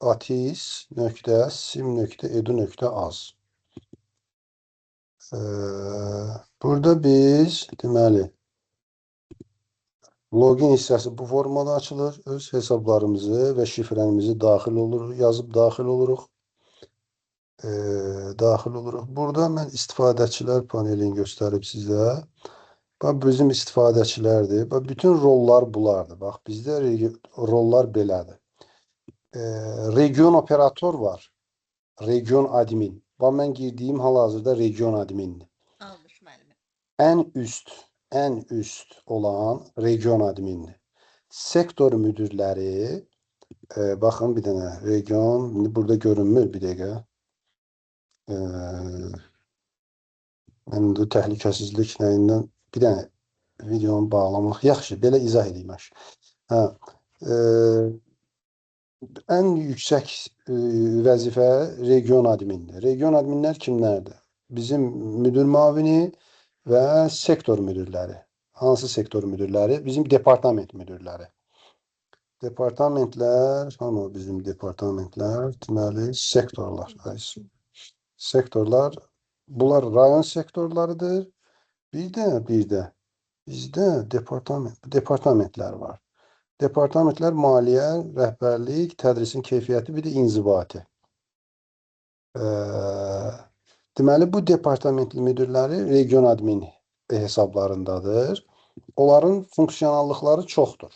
atis.sim.edu.az. Burada biz deməli login hissəsi bu formada açılır. Öz hesablarımızı və şifrəmizi yazıb daxil oluruq. Burada mən istifadəçilər panelini göstərib sizə. Bax, bizim istifadəçilərdir. Bax, bütün rollar bulardır. Bax, bizdə rollar belədir. Region operator var. Region admin. Bax, mən girdiyim hal-hazırda region admindir. Almış müəllimim. Ən üst olan region admindir. Sektor müdürləri, baxın bir dənə region, burada görünmür bir dəqiqə. Mən də təhlükəsizlik nəyindən bir dənə videonu bağlamaq. Yaxşı, belə izah edeyim. Ən yüksək vəzifə region admindir. Region adminlər kimlərdir? Bizim müdür müavini və sektor müdürləri. Hansı sektor müdürləri? Bizim departament müdürləri. Departamentlər, hanı bizim departamentlər? Deməli, sektorlar. Sektorlar, bunlar rayon sektorlarıdır. Bir də bizdə departamentlər var. Departamentlər maliyyə, rəhbərlik, tədrisin keyfiyyəti, bir də inzibati. Deməli, bu departamentli müdürləri region admin hesablarındadır. Onların funksiyonallıqları çoxdur.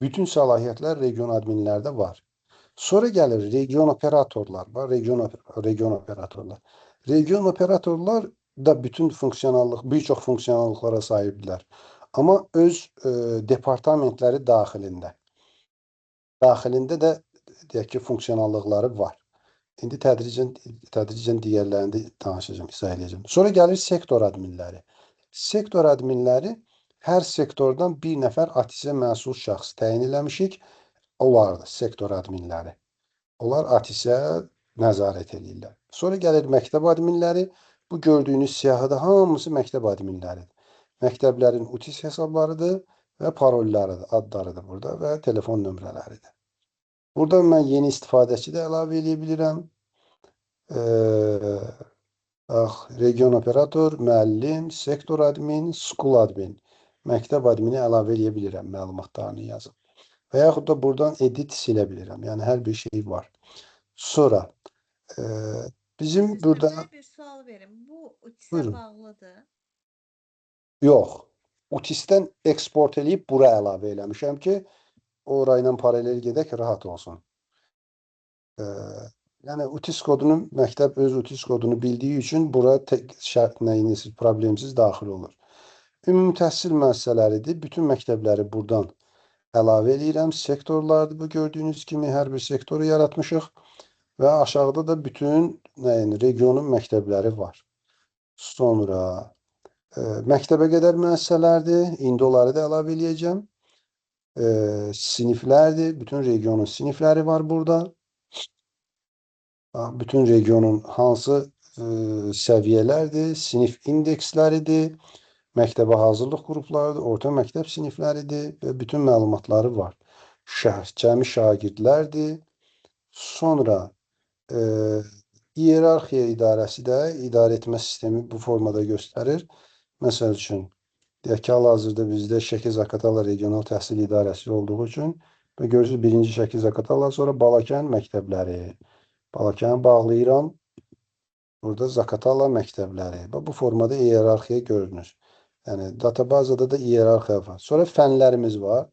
Bütün səlahiyyətlər region adminlərdə var. Sonra gəlir region operatorlar var. Region operatorlar. Region operatorlar da bütün funksiyonallıq, bir çox funksiyonallıqlara sahibdirlər. Amma öz departamentləri daxilində. Daxilində də deyək ki, funksiyonallıqları var. İndi tədricən digərlərində danışacağım, izah edəcəm. Sonra gəlir sektor adminləri. Sektor adminləri hər sektordan bir nəfər ATİS-ə məsul şəxs təyin eləmişik. Onlardır, sektor adminləri. Onlar ATİS-ə nəzarət edirlər. Sonra gəlir məktəb adminləri. Bu gördüyünüz siyahıda hamısı məktəb adminləridir. Məktəblərin UTIS hesablarıdır və parollarıdır, adlarıdır burada və telefon nömrələridir. Burada mən yeni istifadəçi də əlavə edə bilirəm. Region operator, müəllim, sektor admin, school admin, məktəb admini əlavə edə bilirəm məlumatlarını yazıb. Və yaxud da buradan edit silə bilirəm. Yəni hər bir şey var. Sonra bizim burada... Bir sual verim. Bu UTIS-ə bağlıdır? Yox. UTIS-dən eksport eləyib bura əlavə eləmişəm ki, orayla paralel gedək, rahat olsun. Yəni, UTIS kodunu, məktəb öz UTIS kodunu bildiyi üçün bura problemsiz daxil olur. Ümumi təhsil müəssisələridir. Bütün məktəbləri buradan əlavə eləyirəm. Sektorlardır. Bu gördüyünüz kimi hər bir sektoru yaratmışıq. Və aşağıda da bütün regionun məktəbləri var. Sonra məktəbə qədər müəssisələrdir. İndi onları da əlavə eləyəcəm. Siniflərdir. Bütün regionun sinifləri var burada. Bütün regionun hansı səviyyələrdir, sinif indeksləridir, məktəbə hazırlıq qruplarıdır, orta məktəb sinifləridir və bütün məlumatları var. Cəmi şagirdlərdir. Sonra iyerarxiya idarəsi də idarə etmə sistemi bu formada göstərir. Məsəl üçün, deyək ki, hal-hazırda bizdə Şəki-Zaqatala regional təhsil idarəsi olduğu üçün və görürsünüz, birinci Şəki-Zaqatala, sonra Balakən məktəbləri. Balakəni bağlayıram. Burada Zaqatala məktəbləri. Bu formada iyerarxiya görünür. Yəni, databazada da iyerarxiya var. Sonra fənlərimiz var.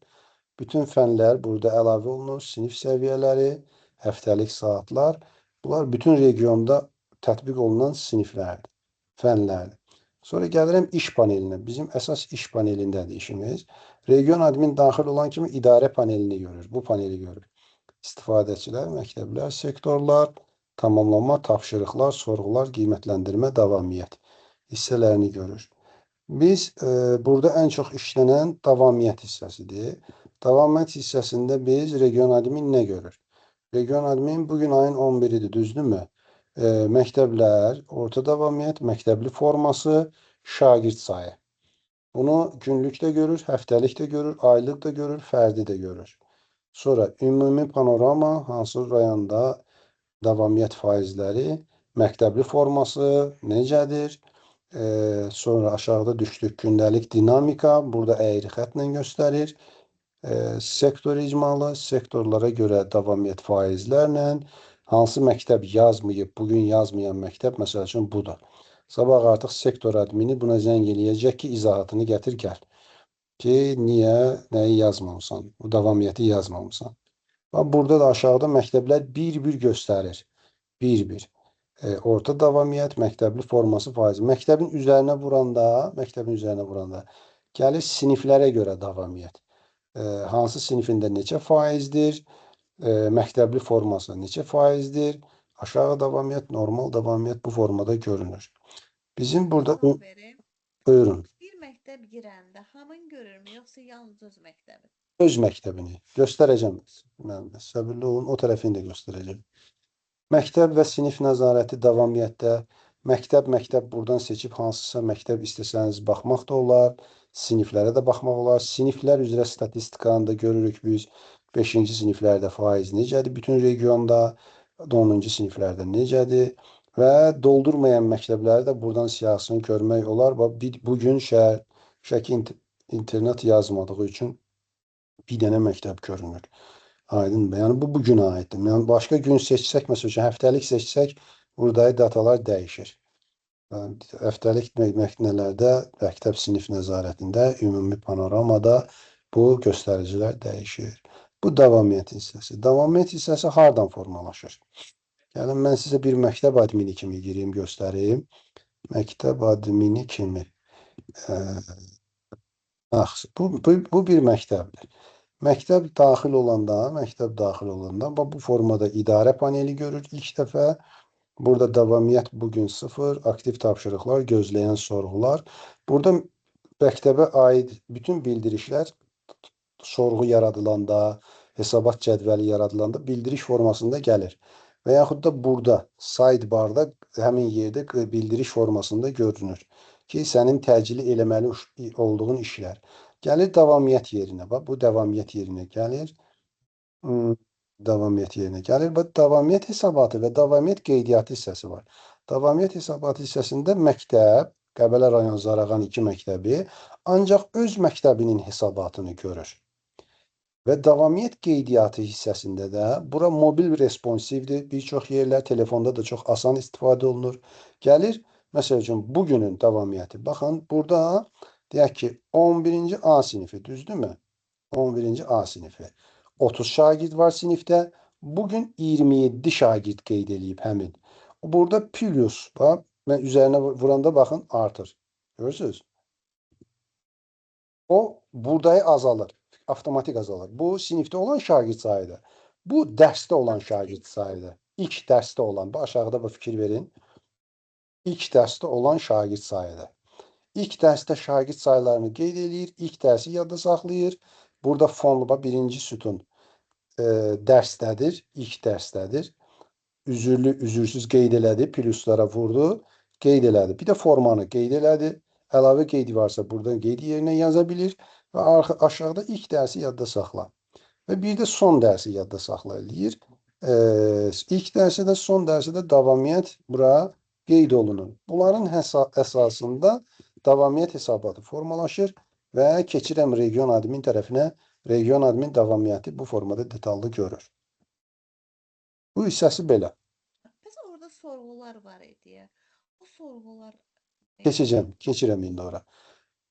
Bütün fənlər burada əlavə olunur. Sinif səviyyələri, həftəlik saatlar. Bunlar bütün regionda tətbiq olunan siniflərdir, fənlərdir. Sonra gəlirəm iş panelinə. Bizim əsas iş panelindədir işimiz. Region admin daxil olan kimi idarə panelini görür. Bu paneli görür. İstifadəçilər, məktəblər, sektorlar, tamamlanma, tapşırıqlar, sorğular, qiymətləndirmə, davamiyyət hissələrini görür. Biz burada ən çox işlənən davamiyyət hissəsidir. Davamiyyət hissəsində biz region admin nə görür? Region admin bugün ayın 11-idir, düzdürmü? Məktəblər, orta davamiyyət, məktəbli forması, şagird sayı. Bunu günlük də görür, həftəlik də görür, aylıq da görür, fərdi də görür. Sonra ümumi panorama hansı rayonda davamiyyət faizləri, məktəbli forması necədir? Sonra aşağıda düşdük gündəlik dinamika, burada əyri xətlə göstərir. Sektor icmalı, sektorlara görə davamiyyət faizlərlə, hansı məktəb yazmayıb, bugün yazmayan məktəb, məsəl üçün budur. Sabah artıq sektor admini buna zəng eləyəcək ki, izahatını gətir gəl. Ki, niyə, nəyi yazmamısan, bu davamiyyəti yazmamısan. Burada da aşağıda məktəblər bir-bir göstərir. Bir-bir. Orta davamiyyət, məktəbli forması faizi. Məktəbin üzərinə vuranda, gəlir siniflərə görə davamiyyət. Hansı sinifində neçə faizdir, məktəbli forması neçə faizdir, aşağı davamiyyət, normal davamiyyət bu formada görünür. Bizim burada Sual verim. buyurun, Bir məktəb girəndə hamın görürmü, yoxsa yalnız öz məktəbi? öz məktəbini göstərəcəm. Mən səbirli olun, o tərəfini də göstərəcəm. Məktəb və sinif nəzarəti davamiyyətdə, məktəb buradan seçib hansısa məktəb istəsəniz baxmaq da olar, siniflərə də baxmaq olar. Siniflər üzrə statistikanı da görürük biz. 5-ci siniflərdə faiz necədir bütün regionda, 10-cu siniflərdə necədir və doldurmayan məktəbləri də buradan siyahısını görmək olar. Bugün Şəki internet yazmadığı üçün bir dənə məktəb görünür. Aydındır. Yəni bu bugünə aiddir. Yəni başqa gün seçsək, məsələn, həftəlik seçsək, buradakı datalar dəyişir. Həftəlik nələrdə, məktəb sinif nəzarətində, ümumi panoramada bu göstəricilər dəyişir. Bu davamiyyət hissəsi. Davamiyyət hissəsi hardan formalaşır? Yəni mən sizə bir məktəb admini kimi gireyim, göstəreyim. Məktəb admini kimi. Bu bir məktəbdir. Məktəb daxil olanda, bu formada idarə paneli görür ilk dəfə. Burada davamiyyət bugün 0, aktiv tapşırıqlar, gözləyən sorğular. Burada məktəbə aid bütün bildirişlər sorğu yaradılanda, hesabat cədvəli yaradılanda bildiriş formasında gəlir. Və yaxud da burada, sidebarda həmin yerdə bildiriş formasında görünür ki, sənin təcili eləməli olduğun işlər. Gəlir davamiyyət yerinə. Bax, bu davamiyyət yerinə gəlir. Davamiyyət hesabatı və davamiyyət qeydiyyatı hissəsi var. Davamiyyət hesabatı hissəsində məktəb, Qəbələ rayon Zarağan 2 məktəbi ancaq öz məktəbinin hesabatını görür. Və davamiyyət qeydiyyatı hissəsində də bura mobil responsivdir. Bir çox yerlər telefonda da çox asan istifadə olunur. Gəlir, məsəl üçün, bugünün davamiyyəti. Baxın, burada deyək ki, 11-ci A sinifi, düzdürmü? 11-ci A sinifi. 30 şagird var sinifdə. Bugün 27 şagird qeyd edilib həmin. Burada plus, bax, mən üzərinə vuranda baxın, artır. Görürsünüz? O, buradayı azalır. Avtomatik azalır. Bu, sinifdə olan şagird sayıdır. Bu, dərsdə olan şagird sayıdır. İlk dərsdə olan, aşağıda bu fikir verin. İlk dərsdə olan şagird sayıdır. İlk dərsdə şagird sayılarını qeyd edir, ilk dərsi yadda saxlayır. Burada fonlu, birinci sütun dərsdədir, ilk dərsdədir. Üzürlü, üzürsüz qeyd elədi, pluslara vurdu, qeyd elədi. Bir də formanı qeyd elədi. Əlavə qeydi varsa buradan qeydi yerinə yaza bilir və aşağıda ilk dərsi yadda saxla. Və bir də son dərsi yadda saxla eləyir. İlk dərsə də, son dərsə də davamiyyət bura qeyd olunur. Bunların əsasında davamiyyət hesabatı formalaşır və keçirəm region admin tərəfinə. Region admin davamiyyəti bu formada detallı görür. Bu hissəsi belə. Məsələn, orada sorğular var idi. O sorğular... Keçirəm indi ora.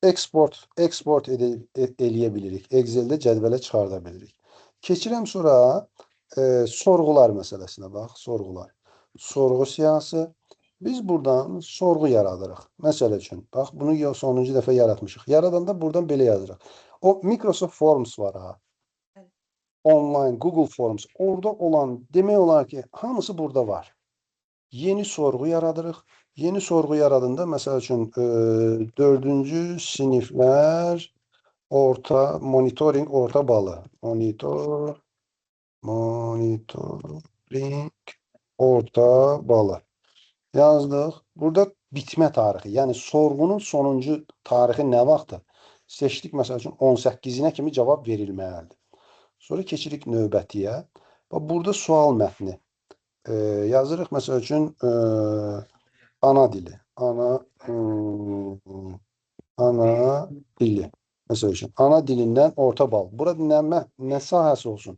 Export eləyə bilirik. Excel-də cədvələ çıxarda bilirik. Keçirəm sonra sorğular məsələsinə bax, sorğular. Sorğu siyahısı. Biz buradan sorğu yaradırıq. Məsəl üçün, bax, bunu sonuncu dəfə yaratmışıq. Yaradanda buradan belə yazırıq. O Microsoft Forms var ha. Online, Google Forms. Orada olan, demək olar ki, hamısı burada var. Yeni sorğu yaradırıq. Yeni sorğu yaradında, məsəl üçün, 4-cü siniflər monitoring orta balı. Monitoring orta balı. Yazdıq. Burada bitmə tarixi, yəni sorğunun sonuncu tarixi nə vaxtdır? Seçdik, məsəl üçün, 18-nə kimi cavab verilməlidir. Sonra keçirik növbətiyə. Bax, burada sual mətni. Yazırıq, məsəl üçün, ana dili. Ana dili. Mesela için ana dilinden orta bal. Burada ne sahəsi olsun?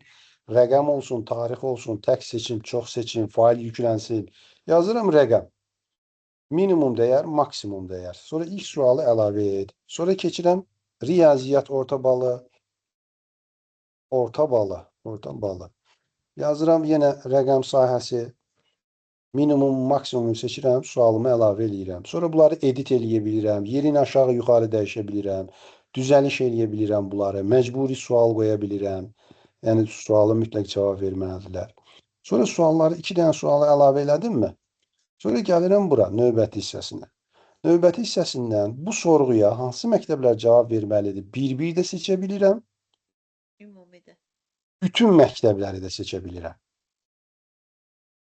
Rəqəm olsun, tarix olsun, tək seçim, çox seçim, fail yüklənsin. Yazıram rəqəm. Minimum değer, maksimum değer. Sonra ilk sualı əlavə et. Sonra keçirəm riyaziyyat orta balı, orta balı, orta balı. Yazıram yenə rəqəm sahəsi. Minimum, maksimum seçirəm, sualımı əlavə eləyirəm. Sonra bunları edit eləyə bilirəm. Yerini aşağı, yuxarı dəyişə bilirəm. Düzəliş eləyə bilirəm bunları. Məcburi sual qoya bilirəm. Yəni sualı mütləq cavab verməlidirlər. Sonra sualları, 2 dənə sualı əlavə elədimmi? Sonra gəlirəm bura, növbəti hissəsinə. Növbəti hissəsindən bu sorğuya hansı məktəblər cavab verməlidir? Bir-bir də seçə bilirəm. Ümumidə. Bütün məktəbləri də seçə bilirəm.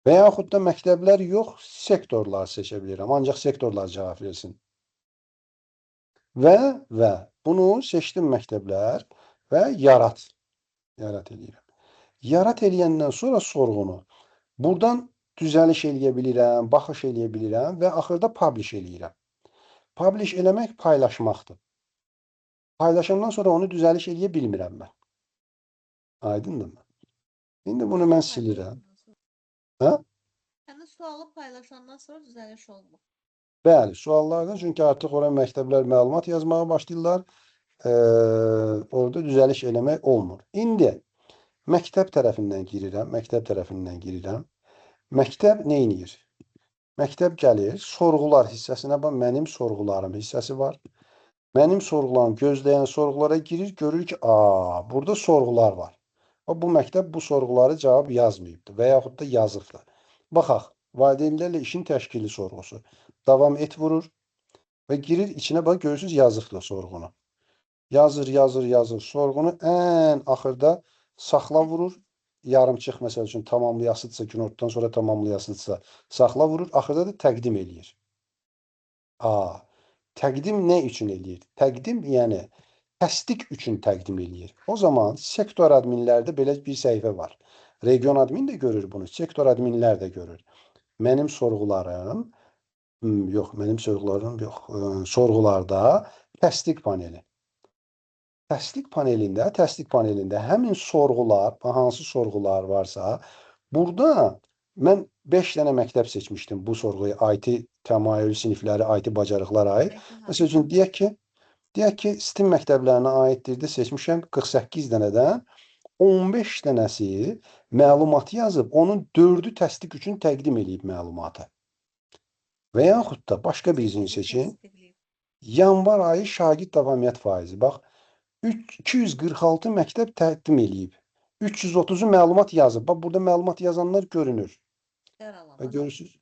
Və yaxud da məktəblər yox, sektorlar seçə bilirəm. Ancaq sektorlar cavab versin. Və bunu seçdim məktəblər və yarat. Yarat eləyirəm. Yarat eləyəndən sonra sorğunu buradan düzəliş eləyə bilirəm, baxış eləyə bilirəm və axırda publish eləyirəm. Publish eləmək paylaşmaqdır. Paylaşandan sonra onu düzəliş eləyə bilmirəm mən. Aydındırmı? İndi bunu mən silirəm. Hə? Yəni sualı paylaşandan sonra düzəliş olmur. Bəli, suallardan, çünki artıq ora məktəblər məlumat yazmağa başlayırlar. Orada düzəliş eləmək olmur. İndi məktəb tərəfindən girirəm, məktəb tərəfindən girirəm. Məktəb nə edir? Məktəb gəlir, sorğular hissəsinə bax, mənim sorğularım hissəsi var. Mənim sorğularım gözləyən sorğulara girir, görür ki, burada sorğular var. Bu məktəb bu sorğuları cavab yazmayıbdır və yaxud da yazıbdır. Baxaq, valideynlərlə işin təşkili sorğusu. Davam et vurur və girir içinə, bax, görürsünüz, yazıqdır sorğunu. Yazır. Sorğunu ən axırda saxla vurur. Yarımçıq, məsəl üçün, tamamlayasıdsa, günortadan sonra tamamlayasıdsa, saxla vurur. Axırda da təqdim eləyir. Təqdim nə üçün eləyir? Təqdim, yəni, təsdiq üçün təqdim eləyir. O zaman sektor adminlərdə belə bir səhifə var. Region admin də görür bunu, sektor adminlər də görür. Mənim sorğularım, sorğularda təsdiq paneli. Təsdiq panelində həmin sorğular, hansı sorğular varsa, burada mən 5 dənə məktəb seçmişdim bu sorğuya, IT təmayüllü sinifləri, IT bacarıqlara aid. Məsəl üçün, deyək ki, STEM məktəblərinə aiddir də seçmişəm 48 dənədən 15 dənəsi məlumatı yazıb, onun 4-ü təsdiq üçün təqdim eləyib məlumatı. Və yaxud da başqa birini seçin. Yanvar ayı şagird davamiyyət faizi. Bax, 246 məktəb təqdim eləyib. 330'u məlumat yazıb. Bax, burada məlumat yazanlar görünür. Görürsünüz.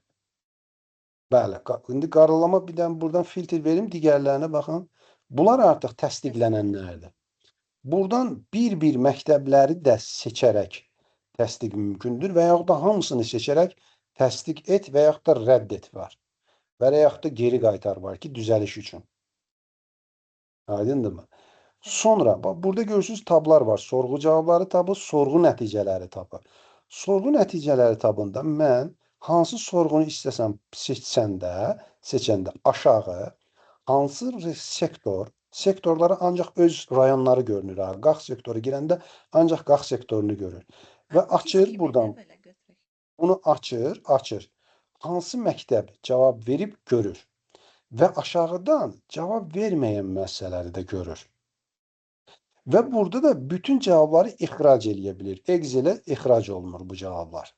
Bəli. İndi qaralama bir dənə buradan filtr verim. Digərlərinə baxın. Bunlar artıq təsdiqlənənlərdir. Buradan bir-bir məktəbləri də seçərək təsdiq mümkündür və yaxud da hamısını seçərək təsdiq et və yaxud da rədd et var. Və yaxud da geri qaytar var ki, düzəliş üçün. Aydındırmı? Sonra, bax, burada görürsünüz tablar var. Sorğu cavabları tabı, sorğu nəticələri tabı. Sorğu nəticələri tabında mən hansı sorğunu istəsəm seçəndə aşağı, hansı sektorlara ancaq öz rayonları görünür. Qax sektoru girəndə ancaq qax sektorunu görür. Və açır buradan. Bunu açır. Hansı məktəb cavab verib görür. Və aşağıdan cavab verməyən müəssisələri də görür. Və burada da bütün cavabları ixrac eləyə bilir. Excel-ə ixrac olunur bu cavablar.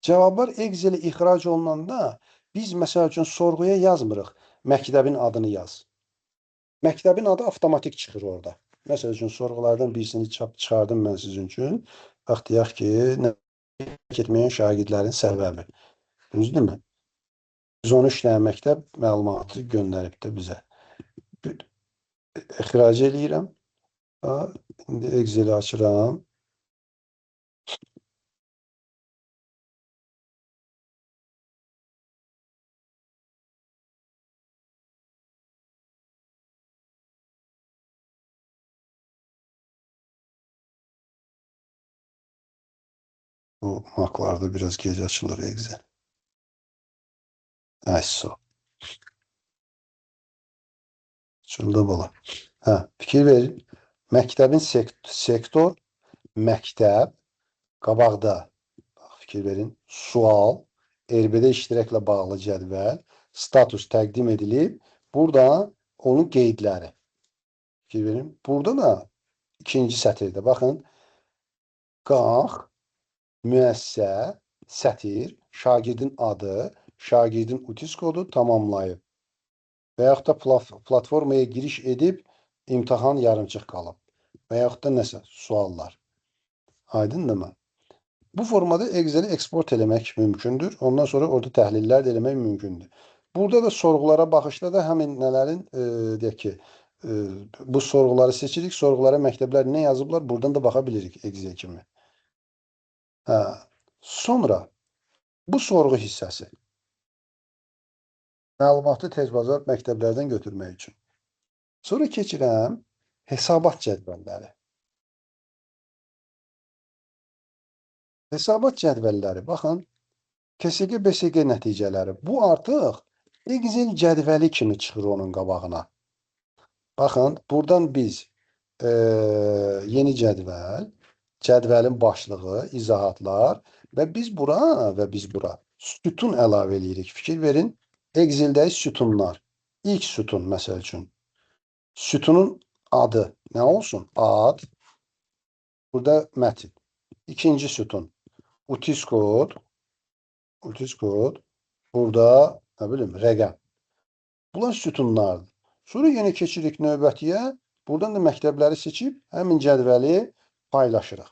Cavablar Excel-ə ixrac olunanda biz, məsəl üçün, sorğuya yazmırıq. Məktəbin adını yaz. Məktəbin adı avtomatik çıxır orada. Məsəl üçün, sorğulardan birisini çıxardım mən sizin üçün. Bax, deyək ki, etməyən şagirdlərin səbəbi. Düzdürmü? 113 dənə məktəb məlumatı göndərib də bizə. İxrac eləyirəm. İndi Excel-i açıram. Bu maklarda biraz gec açılır Excel. ISO. Şurada bala. Hə, fikir verin. Məktəbin sektor, məktəb, qabaqda. Bax, fikir verin. Sual, RBD iştirakla bağlı cədvəl, status təqdim edilib. Burada onun qeydləri. Fikir verin. Burada da ikinci sətirdə. Baxın. Qalx, müəssə, sətir, şagirdin adı, şagirdin utis kodu tamamlayıb. Və yaxud da platformaya giriş edib imtahan yarımçıq qalıb. Və yaxud da nəsə suallar. Aydındırmı? Bu formada Excel-i eksport eləmək mümkündür. Ondan sonra orada təhlillər də eləmək mümkündür. Burada da sorğulara baxışda da həmin nələrin deyək ki, bu sorğuları seçirik. Sorğulara məktəblər nə yazıblar? Buradan da baxa bilirik Excel kimi. Hə. Sonra bu sorğu hissəsi məlumatı tez bazar məktəblərdən götürmək üçün. Sonra keçirəm hesabat cədvəlləri. Hesabat cədvəlləri, baxın, KSG, BSG nəticələri. Bu artıq Excel cədvəli kimi çıxır onun qabağına. Baxın, buradan biz yeni cədvəl, cədvəlin başlığı, izahatlar və biz bura sütun əlavə edirik. Fikir verin, Excel-dəki sütunlar. İlk sütun, məsəl üçün. Sütunun adı nə olsun? Ad. Burada mətin. İkinci sütun. Utis kod. Burada, nə bilim, rəqəm. Bunlar sütunlardır. Sonra yenə keçirik növbətiyə. Buradan da məktəbləri seçib həmin cədvəli paylaşırıq.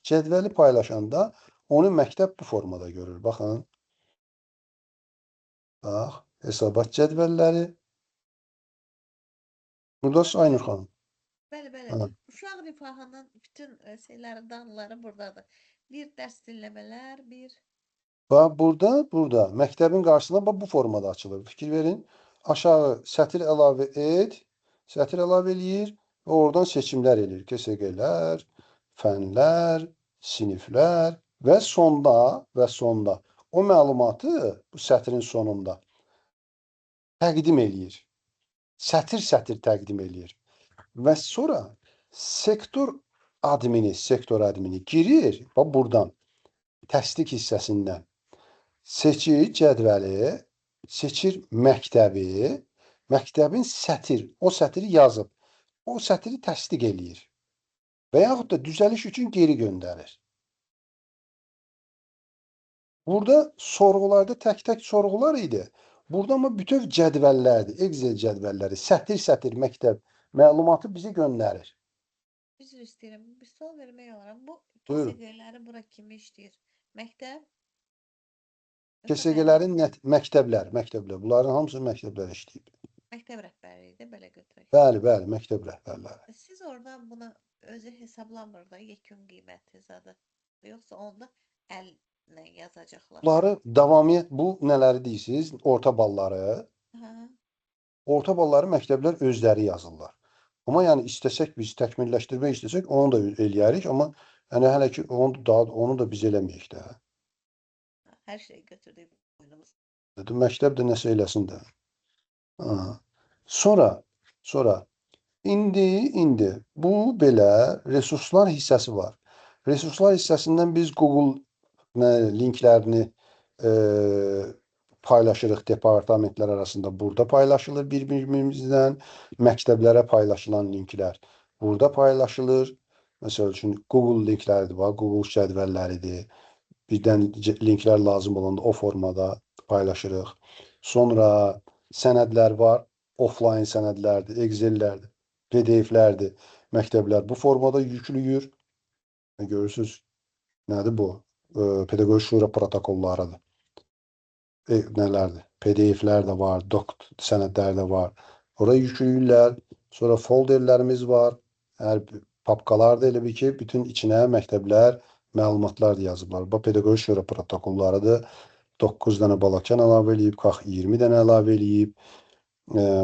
Cədvəli paylaşanda onu məktəb bu formada görür. Baxın. Bax, hesabat cədvəlləri. Burada Aynur xanım. Bəli. Uşaq rifahının bütün şeyləri, danları buradadır. Bir dərs dinləmələr, bir... Bax, burada məktəbin qarşısında bu formada açılır. Fikir verin. Aşağı sətir əlavə et. Sətir əlavə eləyir və oradan seçimlər eləyir. KSG-lər, fənlər, siniflər və sonda o məlumatı bu sətrin sonunda təqdim eləyir. Sətir təqdim eləyir. Və sonra sektor admini girir. Bax, buradan təsdiq hissəsindən seçir cədvəli, seçir məktəbi, məktəbin o sətiri yazıb, o sətiri təsdiq eləyir. Və yaxud da düzəliş üçün geri göndərir. Burada sorğularda tək-tək sorğular idi. Burada amma bütöv cədvəllərdir, Excel cədvəlləri, sətir məktəb məlumatı bizə göndərir. Üzr istəyirəm, bir sual vermək olaraq. Bu Buyurun. KSG-ləri bura kimi işləyir? Məktəb? KSG-lərin məktəblər. Bunların hamısı məktəblər işləyib. Məktəb rəhbərliyi də belə götürək. Bəli, məktəb rəhbərləri. Siz oradan bunu özü hesablamır da yekun qiyməti zadı. Yoxsa onda əllə yazacaqlar. Bunları davamiyyət, bu nələri deyirsiniz? Orta balları. Orta balları məktəblər özləri yazırlar. Amma yəni istəsək biz təkmilləşdirmək istəsək onu da eləyərik, amma yəni hələ ki onu da biz eləməyik də. Hər şey götürdük boynumuz. Məktəb də nəsə eləsin də. Sonra indi bu belə resurslar hissəsi var. Resurslar hissəsindən biz Google linklərini paylaşırıq departamentlər arasında. Burada paylaşılır bir-birimizdən. Məktəblərə paylaşılan linklər burada paylaşılır. Məsəl üçün Google linkləridir, Google cədvəlləridir. Birdən linklər lazım olanda o formada paylaşırıq. Sonra sənədlər var. Offline sənədlərdir, Excellərdir, PDF-lərdir. Məktəblər bu formada yüklüyür. Görürsünüz, nədir bu? Pedaqoji şura protokollarıdır. Nələrdir? PDF-lər də var, sənədlər də var. Oraya yüklüyürlər. Sonra folderlərimiz var. Hər papkalar da elə bir ki, bütün içinə məktəblər, məlumatlar da yazıblar. Bu pedaqoji şura protokollarıdır. 9 dənə balakən əlavə eləyib, 20 dənə əlavə eləyib.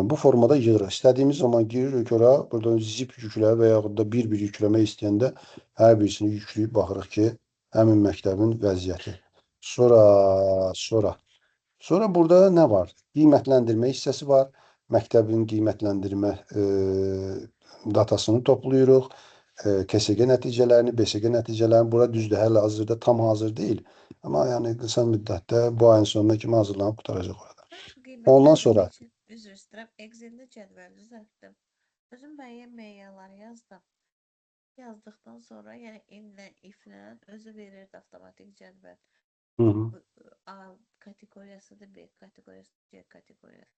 Bu formada yığırıq. İstədiyimiz zaman giririk ora, buradan zip yüklə və yaxud da bir yükləmək istəyəndə hər birisini yükləyib baxırıq ki, həmin məktəbin vəziyyəti. Sonra burada nə var? Qiymətləndirmə hissəsi var. Məktəbin qiymətləndirmə datasını toplayırıq. KSG nəticələrini, BSG nəticələrini. Bura düzdür, hələ hazırda tam hazır deyil. Amma yəni qısa müddətdə bu ayın sonuna kimi hazırlanıb qutaracaq orada. Ondan sonra Qiymətləndirmə üçün üzr istəyirəm. Excel-də cədvəl düzəltdim. Özüm müəyyən meyarları yazdım. Yazdıqdan sonra, yəni in-lə, if-lə özü verirdi avtomatik cədvəl. A kateqoriyasıdır, B kateqoriyası, C kateqoriyası.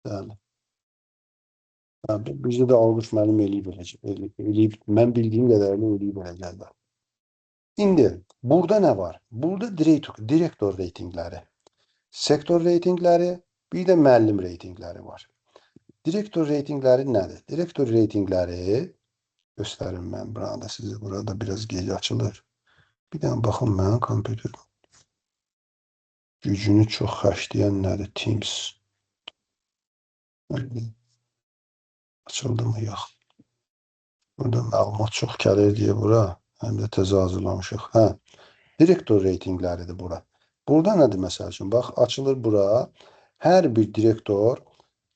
Bəli. Bizdə də Avqust müəllim eləyib, mən bildiyim qədərilə eləyib elə gəldi. İndi burada nə var? Burada direktor reytingləri, sektor reytingləri, bir də müəllim reytingləri var. Direktor reytingləri nədir? Direktor reytingləri göstərim mən burada sizə. Burada biraz gec açılır. Bir dənə baxın mənim kompüter gücünü çox xərcləyən nədir? Teams. Açıldı mı? Yox. Burada məlumat çox gəlir deyə bura. Həm də təzə hazırlamışıq. Direktor reytingləridir bura. Burada nədir məsəl üçün? Bax, açılır bura. Hər bir direktor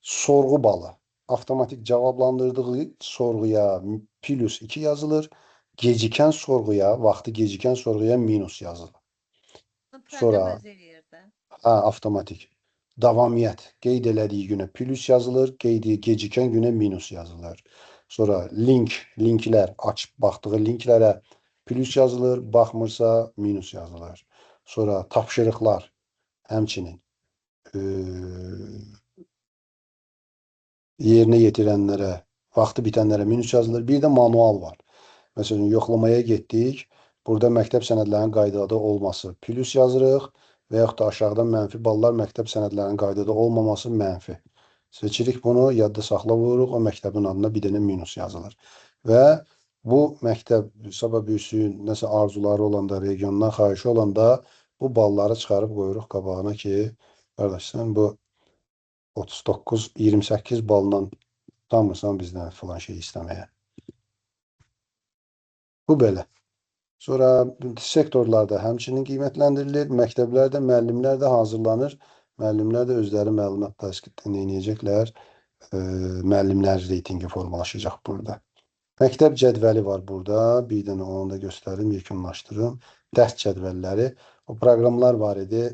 sorğu balı. Avtomatik cavablandırdığı sorğuya +2 yazılır. Gecikən sorğuya, vaxtı gecikən sorğuya minus yazılır. Sonra avtomatik. Davamiyyət qeyd elədiyi günə plus yazılır, gecikən günə minus yazılır. Sonra linklər, açıb baxdığı linklərə plus yazılır, baxmırsa minus yazılır. Sonra tapşırıqlar, həmçinin yerinə yetirənlərə, vaxtı bitənlərə minus yazılır. Bir də manual var. Məsələn, yoxlamaya getdik. Burada məktəb sənədlərinin qaydada olması plus yazırıq və yaxud da aşağıdan mənfi ballar məktəb sənədlərinin qaydada olmaması mənfi. Seçirik bunu, yadda saxla vururuq, o məktəbin adına bir dənə minus yazılır. Və bu məktəb sabah büyüsü nəsə arzuları olanda, regiondan xahişi olanda bu balları çıxarıb qoyuruq qabağına ki, qardaş, sən bu 39-28 balla tutamırsan bizdən filan şey istəməyə. Bu belə. Sonra sektorlarda həmçinin qiymətləndirilir, məktəblərdə, müəllimlər də hazırlanır. Müəllimlər də özləri məlumat təsdiqini eləyəcəklər. Müəllimlər reytingi formalaşacaq burada. Məktəb cədvəli var burada. Bir dənə onu da göstərim, yekunlaşdırım. Dərs cədvəlləri. O proqramlar var idi.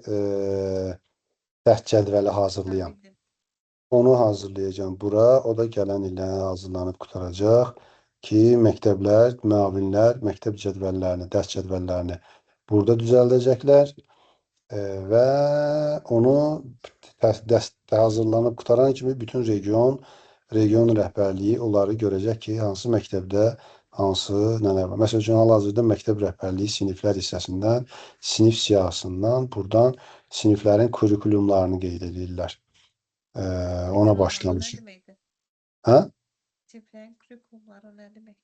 Dərs cədvəli hazırlayan. Onu hazırlayacağım bura. O da gələn ilə hazırlanıb qutaracaq ki, məktəblər, müavinlər, məktəb cədvəllərini, dərs cədvəllərini burada düzəldəcəklər və onu hazırlanıb qutaran kimi bütün region rəhbərliyi onları görəcək ki, hansı məktəbdə hansı nələr var. Məsəl üçün, hal-hazırda məktəb rəhbərliyi siniflər hissəsindən, sinif siyahısından buradan siniflərin kurikulumlarını qeyd edirlər. Ona başlamışıq. Siniflərin kurikulumları nə demək?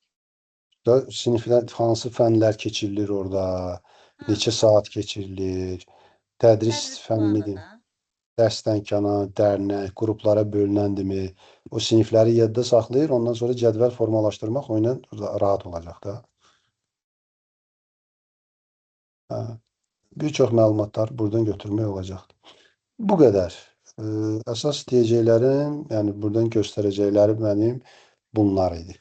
Siniflər hansı fənlər keçirilir orada, neçə saat keçirilir, tədris fənnidir, dərsdən kənar, dərnək, qruplara bölünəndimi, o sinifləri yadda saxlayır, ondan sonra cədvəl formalaşdırmaq o ilə rahat olacaq da. Bir çox məlumatlar buradan götürmək olacaq. Bu qədər. Əsas deyəcəklərim, yəni buradan göstərəcəklərim mənim bunlar idi.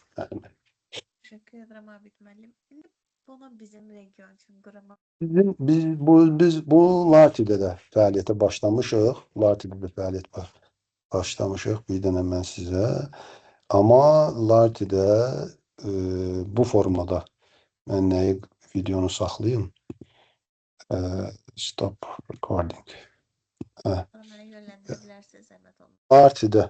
Teşekkür ederim Abid müəllim. Bunu bizim region üçün qurmaq. Biz bu Lartidə də fəaliyyətə başlamışıq. Lartidə də fəaliyyət başlamışıq. Bir dənə mən sizə. Amma Lartidə bu formada mən nəyi videonu saxlayım? Stop recording. Mənə yönləndirə bilərsiniz, zəhmət olun. Lartidə